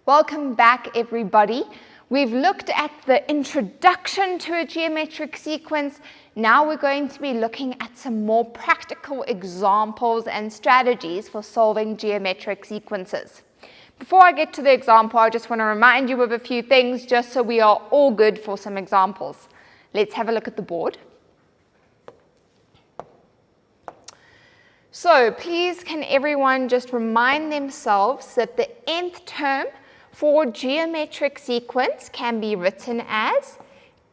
Welcome back, everybody. We've looked at the introduction to a geometric sequence. Now we're going to be looking at some more practical examples and strategies for solving geometric sequences. Before I get to the example, I just want to remind you of a few things just so we are all good for some examples. Let's have a look at the board. So please, can everyone just remind themselves that the nth term for geometric sequence can be written as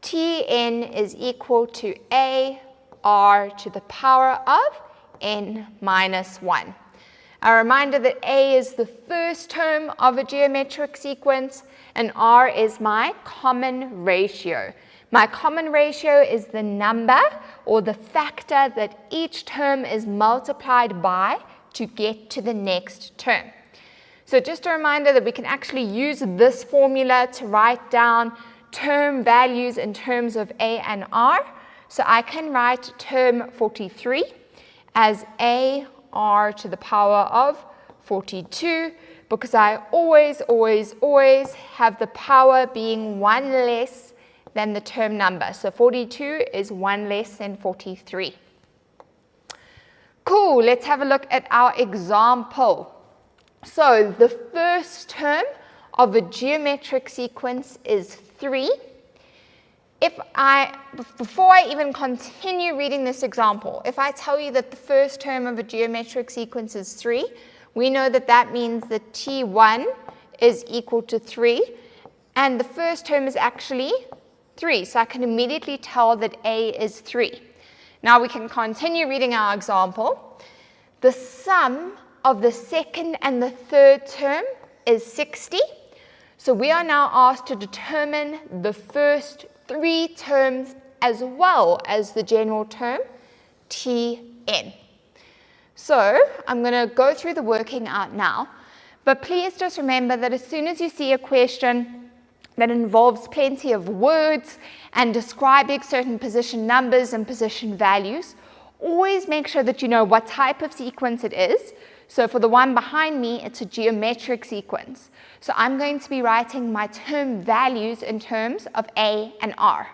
Tn is equal to a r to the power of n minus 1. A reminder that a is the first term of a geometric sequence and r is my common ratio. My common ratio is the number or the factor that each term is multiplied by to get to the next term. So just a reminder that we can actually use this formula to write down term values in terms of a and r. So I can write term 43 as a r to the power of 42 because I always have the power being 1 less than the term number. So 42 is 1 less than 43. Cool, let's have a look at our example. So the first term of a geometric sequence is 3. Before I even continue reading this example, if I tell you that the first term of a geometric sequence is 3, we know that that means that T1 is equal to 3, and the first term is actually 3, so I can immediately tell that A is 3. Now we can continue reading our example. The sum of the second and the third term is 60. So we are now asked to determine the first 3 terms as well as the general term Tn. So I'm going to go through the working out now, but please just remember that as soon as you see a question that involves plenty of words and describing certain position numbers and position values, always make sure that you know what type of sequence it is. So for the one behind me, it's a geometric sequence. So I'm going to be writing my term values in terms of a and r.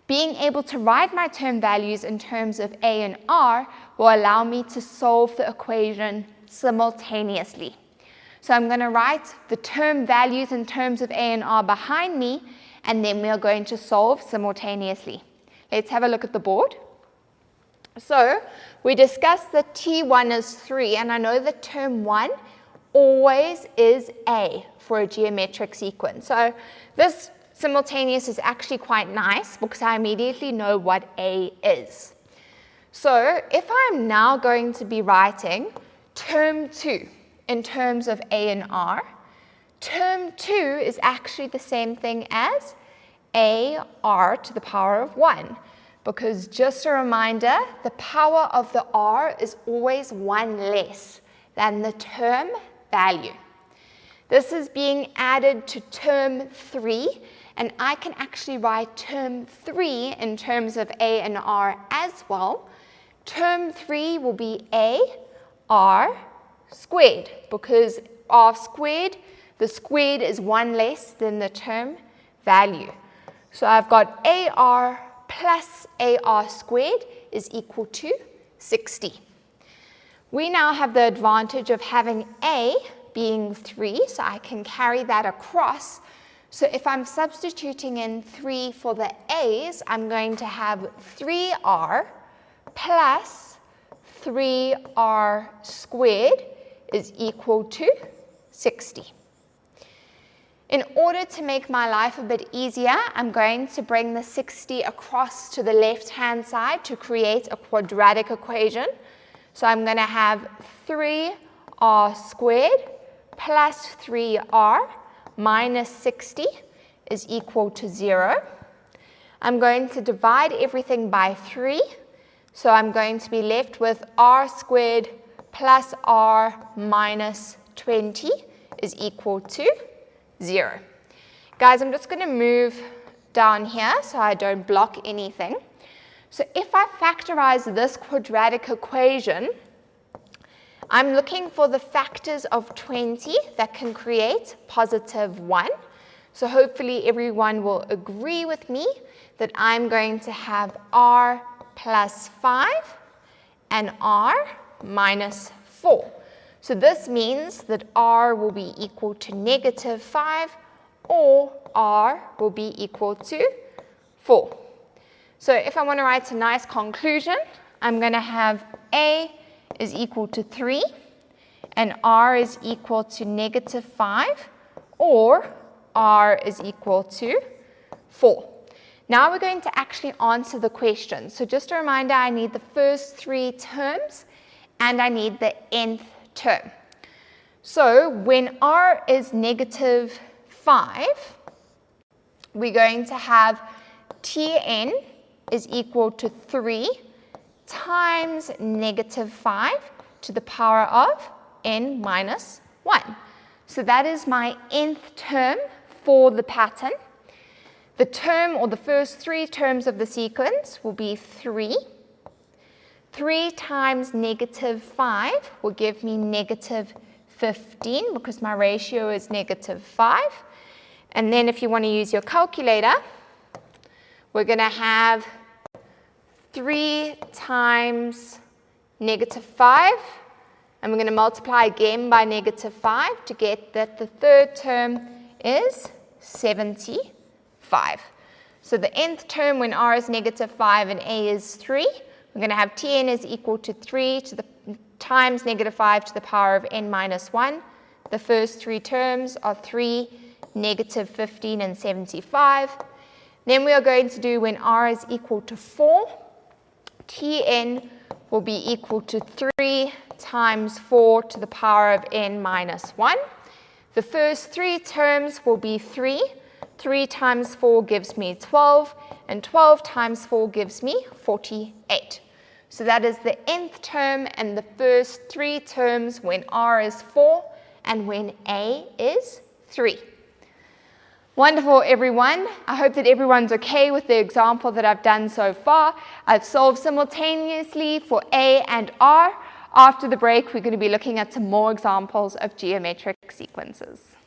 Being able to write my term values in terms of a and r will allow me to solve the equation simultaneously. So I'm going to write the term values in terms of a and r behind me, and then we are going to solve simultaneously. Let's have a look at the board. So we discussed that T1 is 3, and I know that term 1 always is a for a geometric sequence. So this simultaneous is actually quite nice because I immediately know what a is. So if I'm now going to be writing term 2 in terms of a and r, term 2 is actually the same thing as a r to the power of 1. Because just a reminder, the power of the r is always 1 less than the term value. This is being added to term 3, and I can actually write term 3 in terms of a and r as well. Term 3 will be a r squared, because r squared, the squared is 1 less than the term value. So I've got ar plus ar squared is equal to 60. We now have the advantage of having a being 3, so I can carry that across. So if I'm substituting in 3 for the a's, I'm going to have 3r plus 3r squared is equal to 60. In order to make my life a bit easier, I'm going to bring the 60 across to the left-hand side to create a quadratic equation. So I'm going to have 3r squared plus 3r minus 60 is equal to 0. I'm going to divide everything by 3. So I'm going to be left with r squared plus r minus 20 is equal to 0. Guys, I'm just going to move down here so I don't block anything. So if I factorize this quadratic equation, I'm looking for the factors of 20 that can create positive 1. So hopefully everyone will agree with me that I'm going to have r plus 5 and r minus 4. So this means that r will be equal to negative 5 or r will be equal to 4. So if I want to write a nice conclusion, I'm going to have a is equal to 3 and r is equal to negative 5 or r is equal to 4. Now we're going to actually answer the question. So just a reminder, I need the first 3 terms and I need the nth term. So when r is negative 5, we're going to have Tn is equal to 3 times negative 5 to the power of n minus 1. So that is my nth term for the pattern. The term or the first 3 terms of the sequence will be 3. 3 times negative 5 will give me negative 15 because my ratio is negative 5. And then if you want to use your calculator, we're going to have 3 times negative 5, and we're going to multiply again by negative 5 to get that the third term is 75. So the nth term when r is negative 5 and a is 3, we're going to have Tn is equal to 3 to the times negative 5 to the power of n minus 1. The first 3 terms are 3, negative 15, and 75. Then we are going to do when r is equal to 4, Tn will be equal to 3 times 4 to the power of n minus 1. The first 3 terms will be 3. 3 times 4 gives me 12, and 12 times 4 gives me 48. So that is the nth term and the first 3 terms when r is 4 and when a is 3. Wonderful, everyone. I hope that everyone's okay with the example that I've done so far. I've solved simultaneously for a and r. After the break, we're going to be looking at some more examples of geometric sequences.